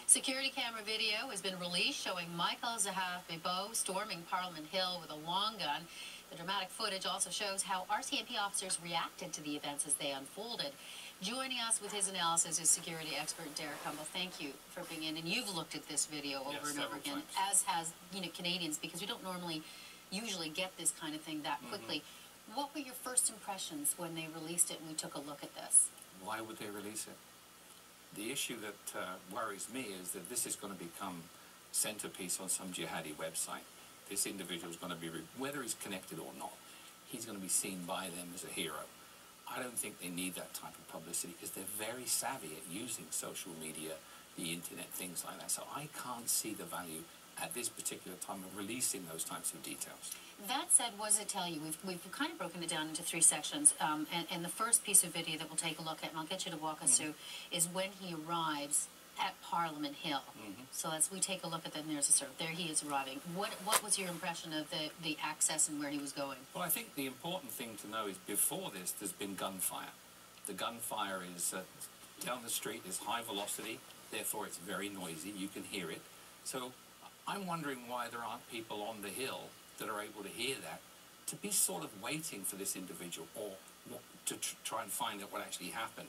Security camera video has been released showing Michael Zahav-Bibo storming Parliament Hill with a long gun. The dramatic footage also shows how RCMP officers reacted to the events as they unfolded. Joining us with his analysis is security expert Derek Humble. Thank you for being in. And you've looked at this video over and over again, as has Canadians, because we don't usually get this kind of thing that quickly. What were your first impressions when they released it and we took a look at this? Why would they release it? The issue that worries me is that this is going to become centerpiece on some jihadi website. This individual is going to be, whether he's connected or not, he's going to be seen by them as a hero. I don't think they need that type of publicity because they're very savvy at using social media, the internet, things like that. So I can't see the value at this particular time of releasing those types of details. That said, what does it tell you? We've kind of broken it down into three sections, and the first piece of video that we'll take a look at, and I'll get you to walk us through, is when he arrives at Parliament Hill. So as we take a look at that, and there's a sort of, there he is arriving. What was your impression of the access and where he was going? Well, I think the important thing to know is before this, there's been gunfire. The gunfire is down the street, is high velocity, therefore it's very noisy, you can hear it. So I'm wondering why there aren't people on the hill that are able to hear that, to be sort of waiting for this individual or to try and find out what actually happened.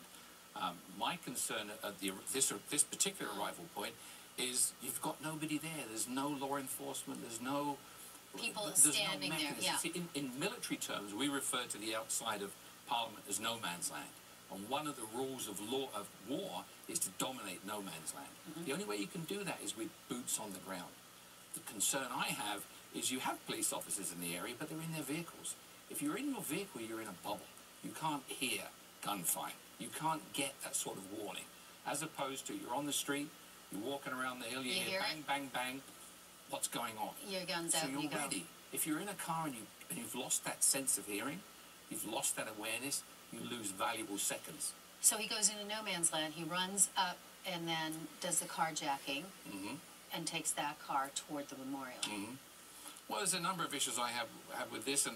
My concern at this particular arrival point is you've got nobody there. There's no law enforcement. There's no people standing there. Yeah. See, in military terms, we refer to the outside of Parliament as no man's land. And one of the rules of war is to dominate no man's land. The only way you can do that is with boots on the ground. The concern I have is you have police officers in the area, but they're in their vehicles. If you're in your vehicle, you're in a bubble. You can't hear gunfire. You can't get that sort of warning. As opposed to you're on the street, you're walking around the hill, you hear bang, bang, bang. What's going on? Your gun's out, so you're ready. If you're in a car and you've lost that sense of hearing, you've lost that awareness, you lose valuable seconds. So he goes into no man's land. He runs up and then does the carjacking and takes that car toward the memorial. Well, there's a number of issues I have with this, and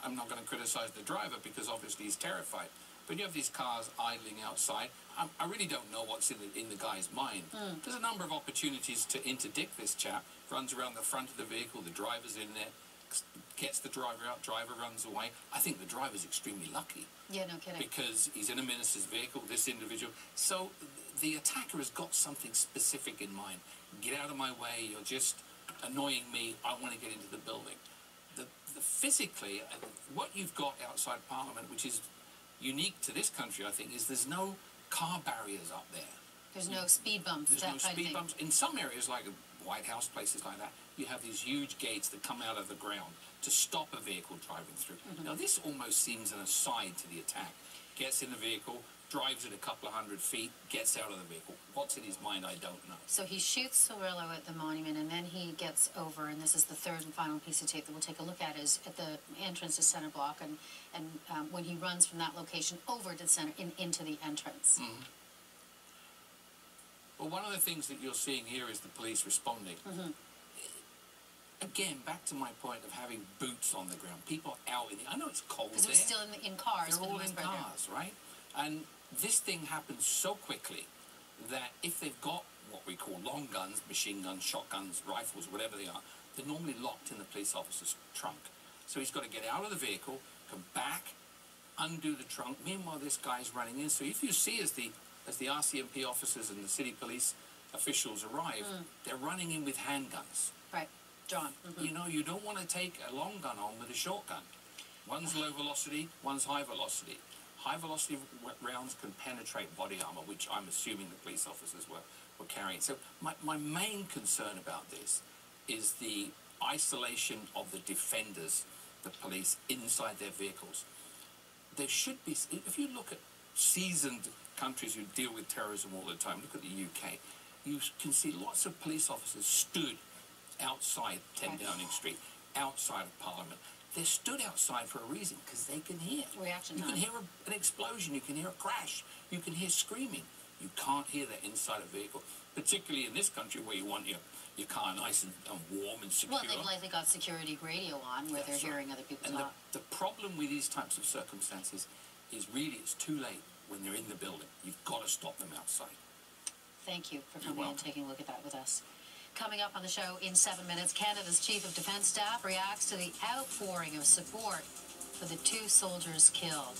I'm not going to criticize the driver because obviously he's terrified. But you have these cars idling outside. I really don't know what's in the guy's mind. There's a number of opportunities to interdict this chap. Runs around the front of the vehicle, the driver's in there, gets the driver out, driver runs away. I think the driver's extremely lucky. Yeah, no kidding. Because he's in a minister's vehicle, this individual. So the attacker has got something specific in mind. Get out of my way, you're just annoying me, I want to get into the building. Physically, what you've got outside Parliament, which is unique to this country, I think, is there's no car barriers up there. There's no speed bumps. There's no speed bumps. In some areas, like White House, places like that, you have these huge gates that come out of the ground to stop a vehicle driving through. Now, this almost seems an aside to the attack. Gets in the vehicle, drives it a couple of 100 feet, gets out of the vehicle. What's in his mind, I don't know. So he shoots Cirillo at the monument, and then he gets over, and this is the third and final piece of tape that we'll take a look at, is at the entrance to Center Block, and when he runs from that location over to the center, into the entrance. Well, one of the things that you're seeing here is the police responding. Again, back to my point of having boots on the ground. People out in the... I know it's cold there. Because we're still in cars. They're all in cars, right? And this thing happens so quickly that if they've got what we call long guns, machine guns, shotguns, rifles, whatever they are, they're normally locked in the police officer's trunk. So he's got to get out of the vehicle, come back, undo the trunk. Meanwhile, this guy's running in. So if you see as the RCMP officers and the city police officials arrive, they're running in with handguns. Right. John. You know, you don't want to take a long gun on with a short gun. One's low velocity, one's high velocity. High velocity rounds can penetrate body armor, which I'm assuming the police officers were carrying. So my main concern about this is the isolation of the defenders, the police, inside their vehicles. There should be, if you look at seasoned countries who deal with terrorism all the time, look at the UK, you can see lots of police officers stood outside 10 Downing Street, outside of Parliament. They're stood outside for a reason, because they can hear. Reaction time. You can hear an explosion, you can hear a crash, you can hear screaming. You can't hear that inside a vehicle, particularly in this country where you want your car nice and warm and secure. Well, they've likely got security radio on where they're hearing other people talk. The problem with these types of circumstances is really it's too late when they're in the building. You've got to stop them outside. Thank you for coming and taking a look at that with us. Coming up on the show in 7 minutes, Canada's Chief of Defence Staff reacts to the outpouring of support for the 2 soldiers killed.